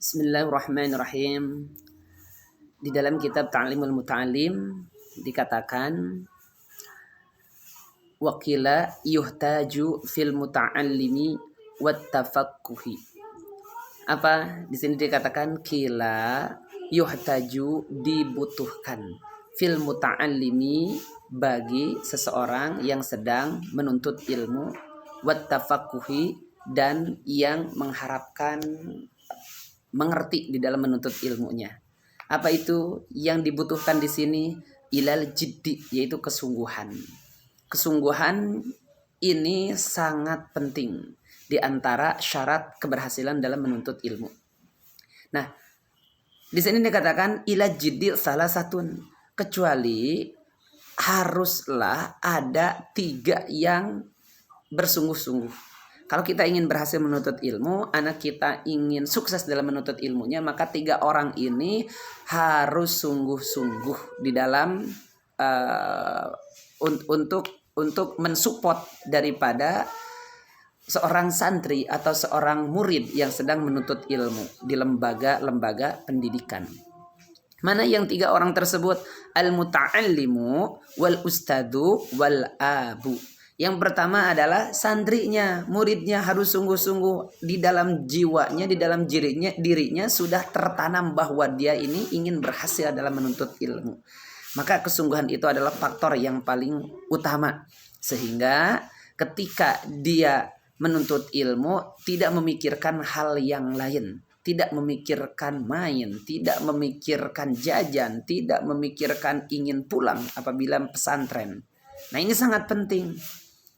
Bismillahirrahmanirrahim. Di dalam kitab Ta'limul Muta'allim dikatakan waqila yuhtaju fil muta'allimi wat tafaqquhi. Apa di sini dikatakan kila yuhtaju dibutuhkan fil muta'allimi bagi seseorang yang sedang menuntut ilmu wat tafaqquhi dan yang mengharapkan mengerti di dalam menuntut ilmunya. Apa itu yang dibutuhkan di sini? Ilal jiddi, yaitu kesungguhan. Kesungguhan ini sangat penting di antara syarat keberhasilan dalam menuntut ilmu. Nah, di sini dikatakan ilal jiddi salah satun, kecuali haruslah ada 3 yang bersungguh-sungguh. Kalau kita ingin berhasil menuntut ilmu, anak kita ingin sukses dalam menuntut ilmunya, maka 3 orang ini harus sungguh-sungguh di dalam untuk mensupport daripada seorang santri atau seorang murid yang sedang menuntut ilmu di lembaga-lembaga pendidikan. Mana yang 3 orang tersebut? Al-muta'allimu wal ustadu wal abu. Yang pertama adalah santrinya, muridnya harus sungguh-sungguh di dalam jiwanya, di dalam dirinya sudah tertanam bahwa dia ini ingin berhasil dalam menuntut ilmu. Maka kesungguhan itu adalah faktor yang paling utama. Sehingga ketika dia menuntut ilmu tidak memikirkan hal yang lain. Tidak memikirkan main, tidak memikirkan jajan, tidak memikirkan ingin pulang apabila pesantren. Nah, ini sangat penting.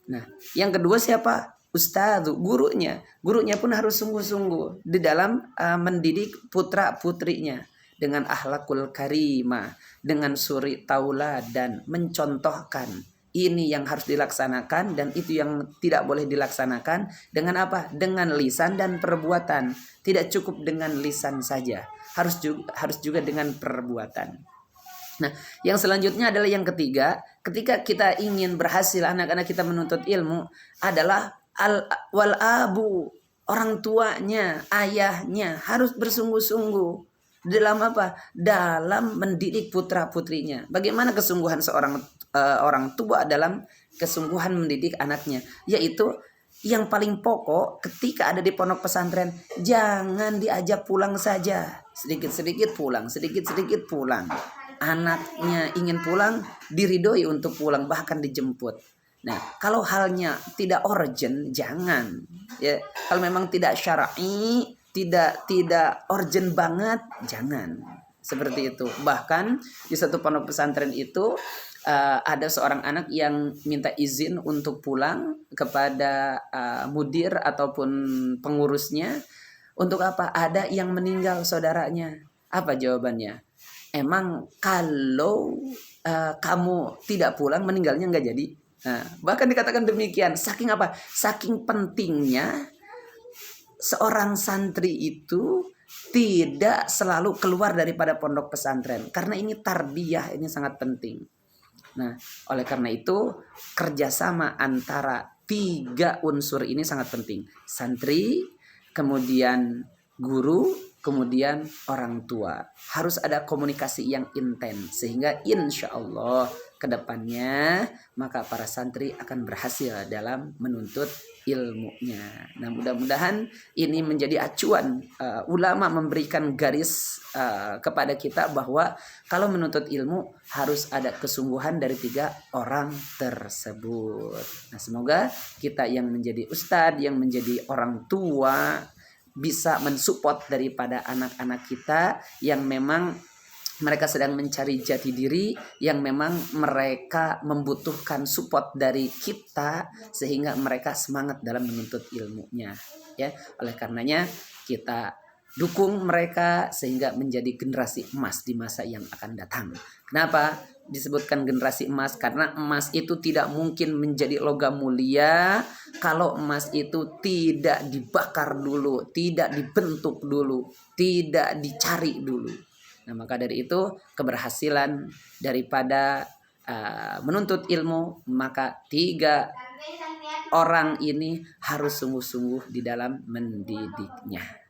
Nah, yang kedua siapa? Ustadz, gurunya. Gurunya pun harus sungguh-sungguh di dalam mendidik putra-putrinya dengan akhlakul karimah, dengan suri tauladan, mencontohkan ini yang harus dilaksanakan dan itu yang tidak boleh dilaksanakan dengan apa? Dengan lisan dan perbuatan. Tidak cukup dengan lisan saja, harus juga dengan perbuatan. Nah, yang selanjutnya adalah yang ketiga, ketika kita ingin berhasil anak-anak kita menuntut ilmu adalah wal abu, orang tuanya, ayahnya harus bersungguh-sungguh dalam apa? Dalam mendidik putra-putrinya. Bagaimana kesungguhan seorang orang tua dalam kesungguhan mendidik anaknya? Yaitu yang paling pokok ketika ada di pondok pesantren, jangan diajak pulang saja. Sedikit-sedikit pulang, sedikit-sedikit pulang. Anaknya ingin pulang, diridhoi untuk pulang, bahkan dijemput. Nah, kalau halnya tidak urgent, jangan. Ya, kalau memang tidak syar'i, tidak urgent banget, jangan. Seperti itu. Bahkan di satu pondok pesantren itu ada seorang anak yang minta izin untuk pulang kepada mudir ataupun pengurusnya. Untuk apa? Ada yang meninggal saudaranya. Apa jawabannya? Emang kalau kamu tidak pulang meninggalnya nggak jadi. Nah, bahkan dikatakan demikian. Saking apa? Saking pentingnya seorang santri itu tidak selalu keluar daripada pondok pesantren. Karena ini tarbiyah, ini sangat penting. Nah, oleh karena itu kerjasama antara 3 unsur ini sangat penting. Santri, kemudian guru, kemudian orang tua. Harus ada komunikasi yang intens sehingga insya Allah kedepannya maka para santri akan berhasil dalam menuntut ilmunya. Nah, mudah-mudahan ini menjadi acuan ulama memberikan garis kepada kita bahwa kalau menuntut ilmu harus ada kesungguhan dari 3 orang tersebut. Nah, semoga kita yang menjadi ustadz, yang menjadi orang tua bisa mensupport daripada anak-anak kita yang memang mereka sedang mencari jati diri, yang memang mereka membutuhkan support dari kita sehingga mereka semangat dalam menuntut ilmunya. Ya, oleh karenanya kita dukung mereka sehingga menjadi generasi emas di masa yang akan datang. Kenapa disebutkan generasi emas? Karena emas itu tidak mungkin menjadi logam mulia kalau emas itu tidak dibakar dulu, tidak dibentuk dulu, tidak dicari dulu. Nah, maka dari itu keberhasilan daripada menuntut ilmu, maka 3 orang ini harus sungguh-sungguh di dalam mendidiknya.